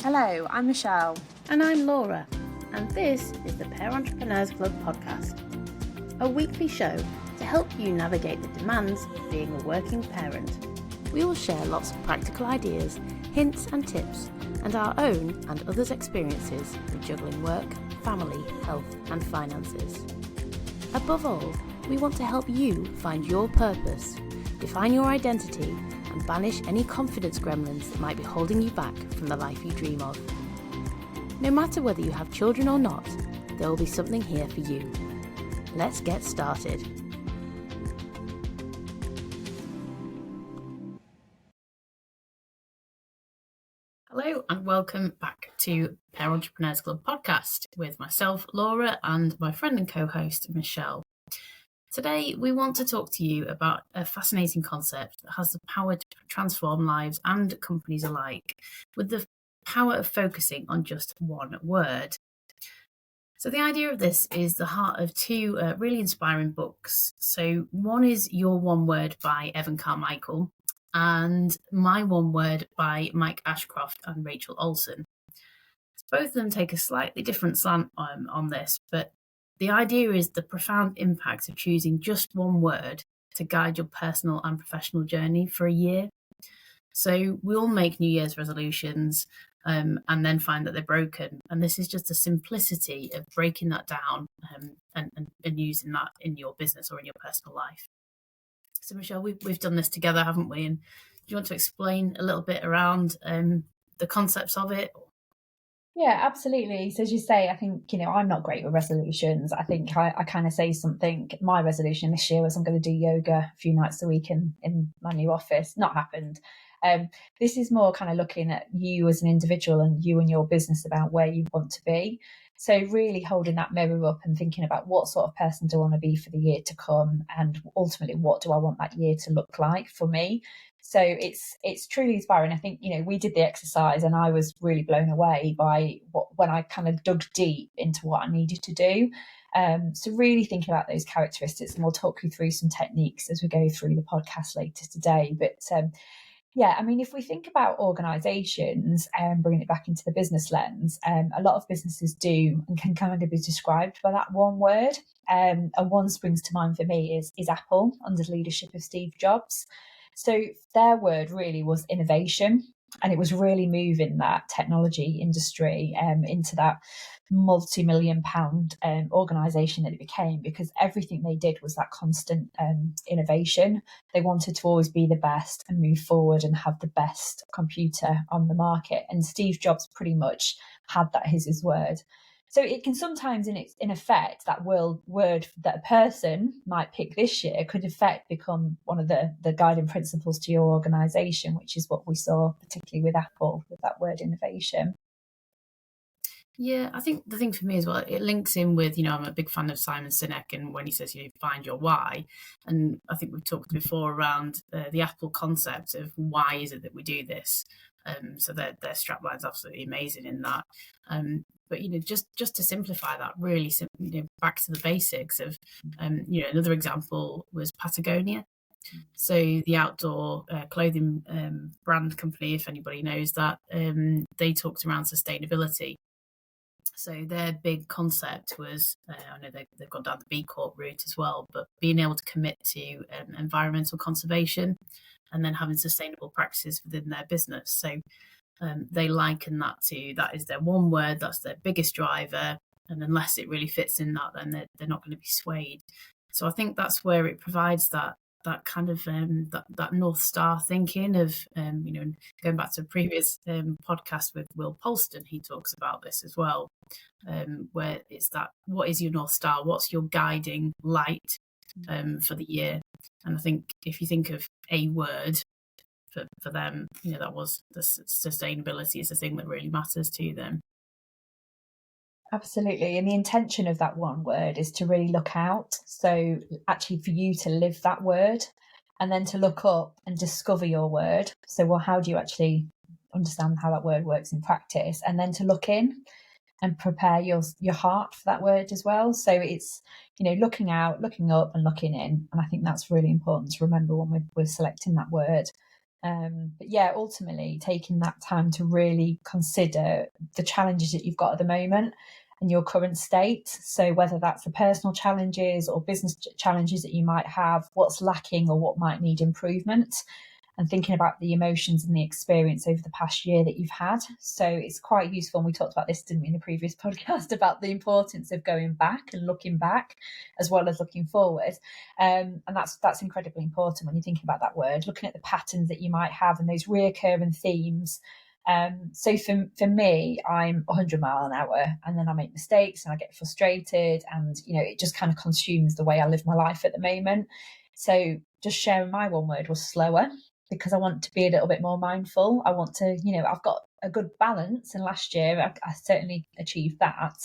Hello, I'm Michelle. And I'm Laura, and this is the Pair Entrepreneurs Club podcast, a weekly show to help you navigate the demands of being a working parent. We will share lots of practical ideas, hints and tips, and our own and others' experiences with juggling work, family, health and finances. Above all, we want to help you find your purpose, define your identity, and banish any confidence gremlins that might be holding you back from the life you dream of. No matter whether you have children or not, there will be something here for you. Let's get started. Hello and welcome back to Pair Entrepreneurs Club podcast with myself, Laura, and my friend and co-host, Michelle. Today, we want to talk to you about a fascinating concept that has the power to transform lives and companies alike, with the power of focusing on just one word. So the idea of this is the heart of two really inspiring books. So one is Your One Word by Evan Carmichael and My One Word by Mike Ashcroft and Rachel Olson. Both of them take a slightly different slant on this, but the idea is the profound impact of choosing just one word to guide your personal and professional journey for a year. So we all make New Year's resolutions and then find that they're broken. And this is just the simplicity of breaking that down and using that in your business or in your personal life. So Michelle, we've done this together, haven't we? And do you want to explain a little bit around the concepts of it? Yeah, absolutely. So as you say, I think, I'm not great with resolutions. I think I kind of say something. My resolution this year was I'm going to do yoga a few nights a week in my new office. Not happened. This is more kind of looking at you as an individual and you and your business about where you want to be. So really holding that mirror up and thinking about what sort of person do I want to be for the year to come, and ultimately what do I want that year to look like for me. So it's truly inspiring. I think, we did the exercise and I was really blown away by when I kind of dug deep into what I needed to do. So really thinking about those characteristics, and we'll talk you through some techniques as we go through the podcast later today. But if we think about organisations and bringing it back into the business lens, a lot of businesses do and can kind of be described by that one word. And one springs to mind for me is Apple under the leadership of Steve Jobs. So their word really was innovation, and it was really moving that technology industry into that multi-million pound organisation that it became, because everything they did was that constant innovation. They wanted to always be the best and move forward and have the best computer on the market. And Steve Jobs pretty much had that as his word. So it can sometimes, in effect, that word that a person might pick this year could become one of the guiding principles to your organisation, which is what we saw particularly with Apple, with that word innovation. Yeah, I think the thing for me as well, it links in with, I'm a big fan of Simon Sinek, and when he says, find your why. And I think we've talked before around the Apple concept of why is it that we do this. So their strapline is absolutely amazing in that. But just to simplify that, really, back to the basics of, another example was Patagonia. So the outdoor clothing brand company, if anybody knows that, they talked around sustainability. So their big concept was, I know they've gone down the B Corp route as well, but being able to commit to environmental conservation and then having sustainable practices within their business. So they liken that to, that is their one word, that's their biggest driver. And unless it really fits in that, then they're not going to be swayed. So I think that's where it provides that kind of that North Star thinking of, going back to a previous podcast with Will Polston, he talks about this as well, where it's that, what is your North Star? What's your guiding light for the year? And I think if you think of a word for them, that was the sustainability is the thing that really matters to them. Absolutely. And the intention of that one word is to really look out. So actually for you to live that word, and then to look up and discover your word. So, well, how do you actually understand how that word works in practice? And then to look in and prepare your heart for that word as well. So it's, looking out, looking up and looking in. And I think that's really important to remember when we're selecting that word. But yeah, ultimately taking that time to really consider the challenges that you've got at the moment and your current state. So whether that's the personal challenges or business challenges that you might have, what's lacking or what might need improvement, and thinking about the emotions and the experience over the past year that you've had. So it's quite useful. And we talked about this, didn't we, in the previous podcast, about the importance of going back and looking back as well as looking forward. And that's incredibly important when you're thinking about that word, looking at the patterns that you might have and those reoccurring themes. So for me, I'm 100 mile an hour, and then I make mistakes and I get frustrated, and it just kind of consumes the way I live my life at the moment. So just sharing my one word was slower, because I want to be a little bit more mindful. I want to, I've got a good balance, and last year I certainly achieved that,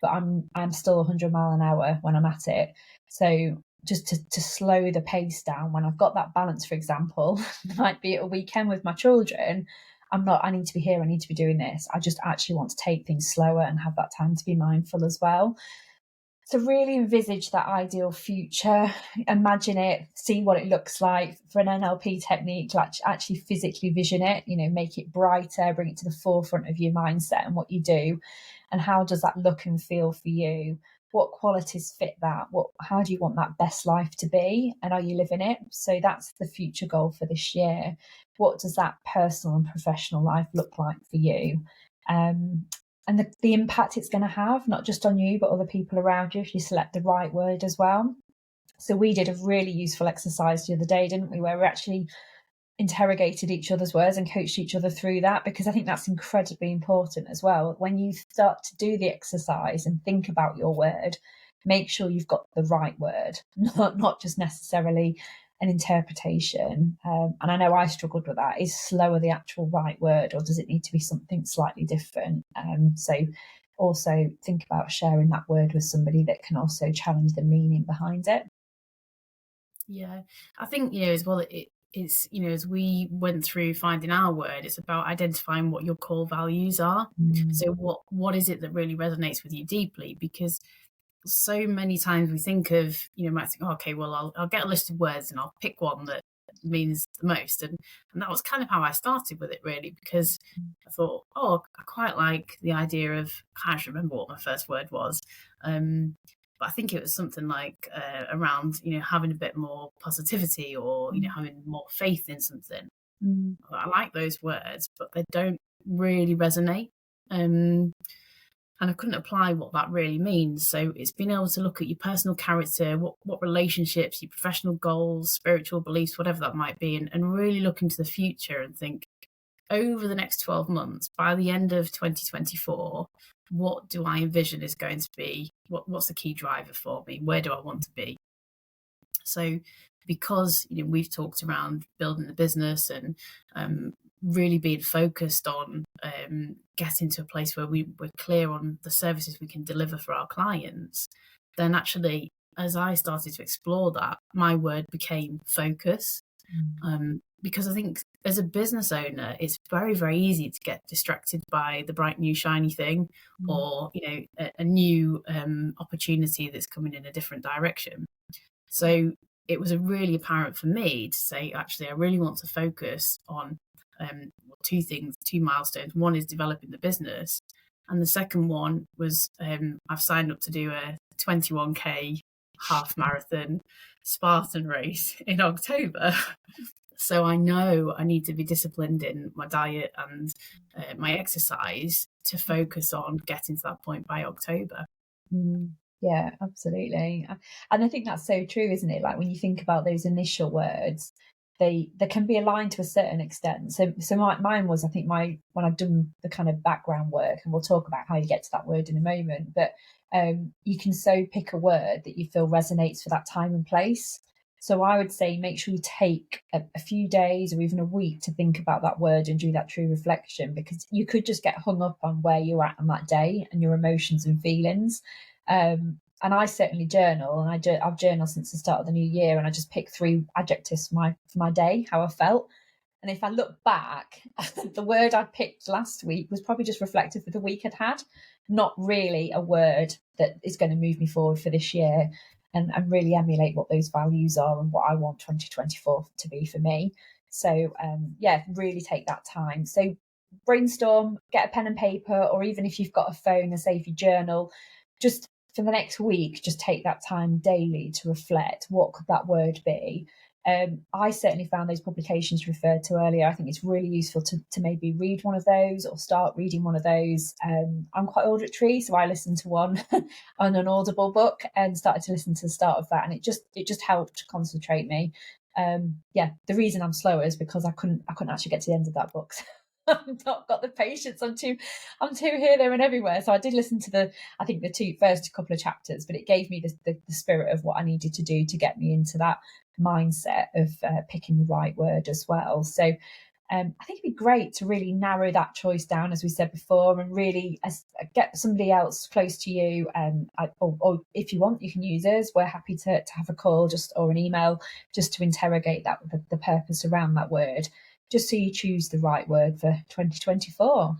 but I'm still 100 mile an hour when I'm at it. So just to slow the pace down when I've got that balance. For example, there might be a weekend with my children. I need to be here, I need to be doing this. I just actually want to take things slower and have that time to be mindful as well. So really envisage that ideal future, imagine it, see what it looks like. For an NLP technique, to actually physically vision it, make it brighter, bring it to the forefront of your mindset and what you do. And how does that look and feel for you? What qualities fit that? How do you want that best life to be? And are you living it? So that's the future goal for this year. What does that personal and professional life look like for you? And the impact it's going to have, not just on you, but other people around you, if you select the right word as well. So we did a really useful exercise the other day, didn't we, where we actually interrogated each other's words and coached each other through that, because I think that's incredibly important as well. When you start to do the exercise and think about your word, make sure you've got the right word, not just necessarily an interpretation. And I know I struggled with that. Is slower the actual right word, or does it need to be something slightly different? So also think about sharing that word with somebody that can also challenge the meaning behind it. Yeah, I think, as well, it's, as we went through finding our word, it's about identifying what your core values are. So what is it that really resonates with you deeply? Because so many times we think of, might think, okay, well, I'll get a list of words and I'll pick one that means the most. And that was kind of how I started with it, really, because I thought, I quite like the idea of, I can't remember what my first word was. But I think it was something like around, having a bit more positivity, or, having more faith in something. I like those words, but they don't really resonate. And I couldn't apply what that really means. So it's being able to look at your personal character, what relationships, your professional goals, spiritual beliefs, whatever that might be, and really look into the future and think, over the next 12 months, by the end of 2024, what do I envision is going to be? What's the key driver for me? Where do I want to be? So because we've talked around building the business and really being focused on getting to a place where we're clear on the services we can deliver for our clients, then actually, as I started to explore that, my word became focus. Because I think as a business owner, it's very, very easy to get distracted by the bright new shiny thing, or a new opportunity that's coming in a different direction. So it was really apparent for me to say, actually, I really want to focus on two things, two milestones. One is developing the business, and the second one was I've signed up to do a 21k half marathon Spartan race in October. So I know I need to be disciplined in my diet and my exercise to focus on getting to that point by October. Yeah, absolutely. And I think that's so true, isn't it? Like when you think about those initial words, they can be aligned to a certain extent. So mine was, I think, when I've done the kind of background work, and we'll talk about how you get to that word in a moment, but you can so pick a word that you feel resonates for that time and place. So I would say make sure you take a few days or even a week to think about that word and do that true reflection, because you could just get hung up on where you're at on that day and your emotions and feelings. And I certainly journal, and I've journaled since the start of the new year, and I just pick 3 adjectives for my day, how I felt. And if I look back, the word I picked last week was probably just reflective of the week I'd had, not really a word that is going to move me forward for this year and really emulate what those values are and what I want 2024 to be for me. So really take that time. So brainstorm, get a pen and paper, or even if you've got a phone, and say if you journal, just for the next week, just take that time daily to reflect, what could that word be. I certainly found those publications you referred to earlier. I think it's really useful to maybe read one of those or start reading one of those. I'm quite auditory, so I listened to one on an Audible book and started to listen to the start of that, and it just helped concentrate me. The reason I'm slower is because I couldn't actually get to the end of that book. I've not got the patience. I'm too here, there, and everywhere. So I did listen to the first couple of chapters, but it gave me the spirit of what I needed to do to get me into that mindset of picking the right word as well. So I think it'd be great to really narrow that choice down, as we said before, and really get somebody else close to you. Or if you want, you can use us. We're happy to have a call or an email just to interrogate that, the purpose around that word, just so you choose the right word for 2024.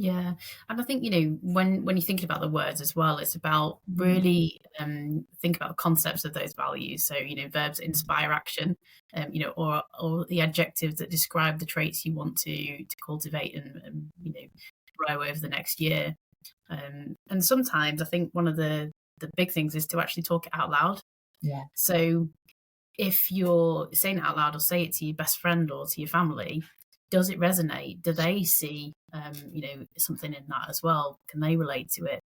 Yeah, and I think, when you're thinking about the words as well, it's about really think about the concepts of those values. So, verbs that inspire action, or the adjectives that describe the traits you want to cultivate and grow over the next year. And sometimes I think one of the big things is to actually talk it out loud. Yeah. So if you're saying it out loud, or say it to your best friend or to your family, does it resonate? Do they see, something in that as well? Can they relate to it?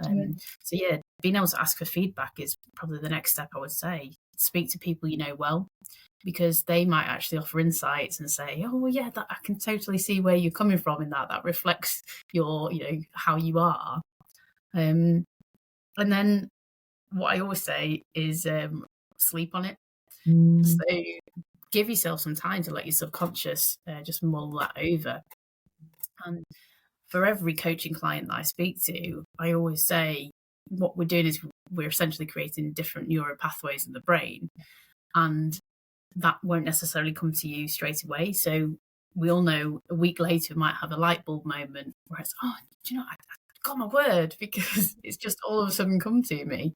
So being able to ask for feedback is probably the next step, I would say. Speak to people you know well, because they might actually offer insights and say, oh, well, yeah, that I can totally see where you're coming from in that. That reflects your, how you are. And then what I always say is sleep on it. So give yourself some time to let your subconscious just mull that over. And for every coaching client that I speak to, I always say what we're doing is we're essentially creating different neural pathways in the brain, and that won't necessarily come to you straight away. So we all know a week later we might have a light bulb moment where it's, oh, do you know, I got my word, because it's just all of a sudden come to me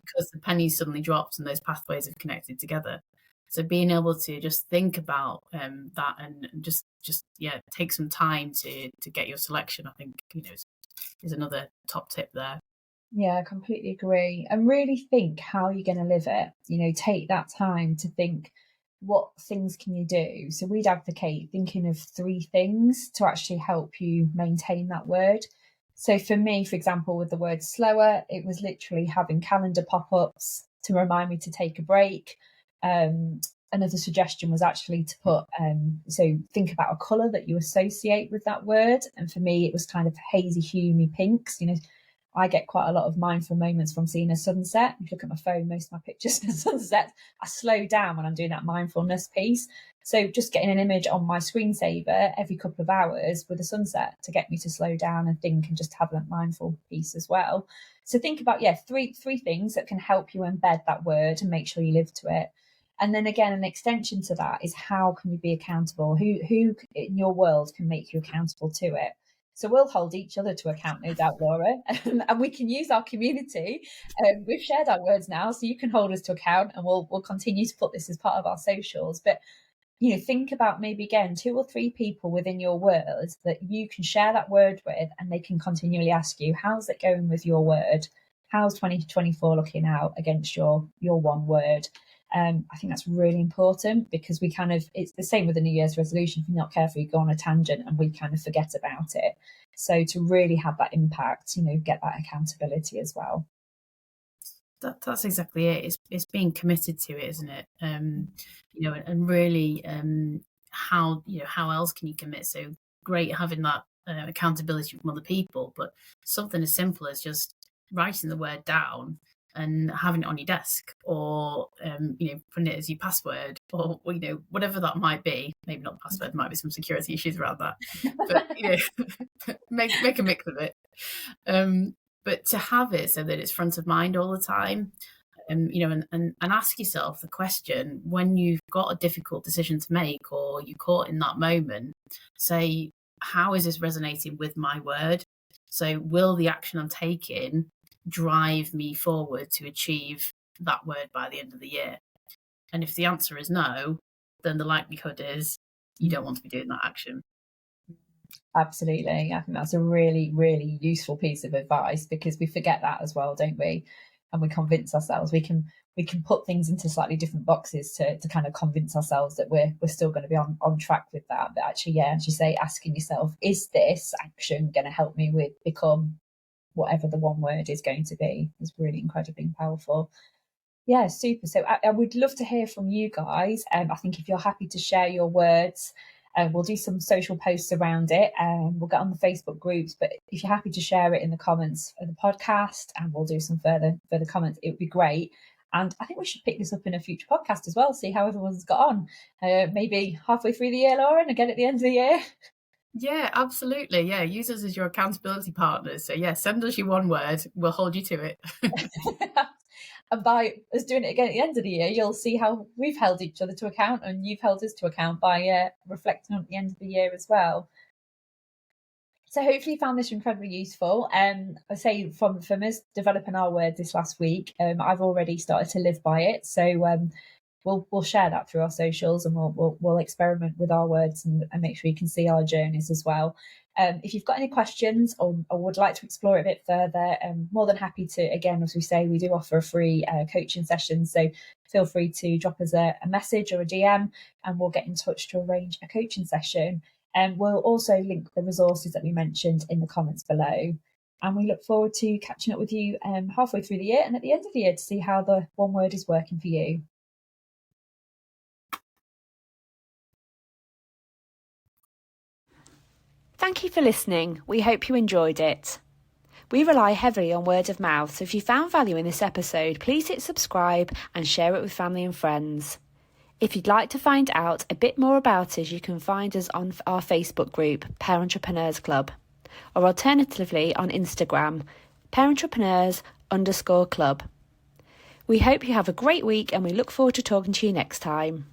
because the pennies suddenly dropped and those pathways have connected together. So being able to just think about that and just take some time to get your selection, I think, is another top tip there. Yeah, I completely agree. And really think how you're going to live it. Take that time to think, what things can you do? So we'd advocate thinking of 3 things to actually help you maintain that word. So for me, for example, with the word slower, it was literally having calendar pop-ups to remind me to take a break. Another suggestion was actually to put, so think about a colour that you associate with that word. And for me, it was kind of hazy, humey pinks. I get quite a lot of mindful moments from seeing a sunset. If you look at my phone, most of my pictures are sunsets. I slow down when I'm doing that mindfulness piece. So just getting an image on my screensaver every couple of hours with a sunset to get me to slow down and think and just have that mindful piece as well. So think about, three things that can help you embed that word and make sure you live to it. And then again, an extension to that is, how can you be accountable? Who in your world can make you accountable to it? So we'll hold each other to account, no doubt, Laura, and we can use our community. We've shared our words now, so you can hold us to account, and we'll continue to put this as part of our socials. But think about maybe again 2 or 3 people within your world that you can share that word with, and they can continually ask you, how's it going with your word? How's 2024 looking out against your one word? I think that's really important, because it's the same with the New Year's resolution. If you're not careful, you go on a tangent and we kind of forget about it. So to really have that impact, get that accountability as well. That's exactly it. It's being committed to it, isn't it? And really, how else can you commit? So great having that accountability from other people, but something as simple as just writing the word down and having it on your desk, or putting it as your password, or whatever that might be. Maybe not the password, might be some security issues around that, but make a mix of it. But to have it so that it's front of mind all the time, and ask yourself the question when you've got a difficult decision to make, or you're caught in that moment, say, how is this resonating with my word? So will the action I'm taking drive me forward to achieve that word by the end of the year? And if the answer is no, then the likelihood is you don't want to be doing that action. Absolutely. I think that's a really, really useful piece of advice, because we forget that as well, don't we? And we convince ourselves we can put things into slightly different boxes to kind of convince ourselves that we're still going to be on track with that. But actually, yeah, as you say, asking yourself, is this action going to help me with become whatever the one word is going to be, is really incredibly powerful. Yeah, super. So I would love to hear from you guys. I think if you're happy to share your words, we'll do some social posts around it, and we'll get on the Facebook groups. But if you're happy to share it in the comments of the podcast, and we'll do some further comments, it would be great. And I think we should pick this up in a future podcast as well, see how everyone's got on. Maybe halfway through the year, Lauren, again at the end of the year. Yeah, absolutely. Yeah, use us as your accountability partners. So yeah, send us your one word. We'll hold you to it. And by us doing it again at the end of the year, you'll see how we've held each other to account, and you've held us to account by reflecting on at the end of the year as well. So hopefully you found this incredibly useful. I say from us developing our words this last week, I've already started to live by it. So we'll share that through our socials, and we'll experiment with our words and make sure you can see our journeys as well. If you've got any questions or would like to explore it a bit further, I'm more than happy to. Again, as we say, we do offer a free coaching session, so feel free to drop us a message or a DM, and we'll get in touch to arrange a coaching session. And we'll also link the resources that we mentioned in the comments below. And we look forward to catching up with you halfway through the year and at the end of the year to see how the one word is working for you. Thank you for listening. We hope you enjoyed it. We rely heavily on word of mouth, so if you found value in this episode, please hit subscribe and share it with family and friends. If you'd like to find out a bit more about us, you can find us on our Facebook group, Pair Entrepreneurs Club, or alternatively on Instagram, parentrepreneurs_club. We hope you have a great week, and we look forward to talking to you next time.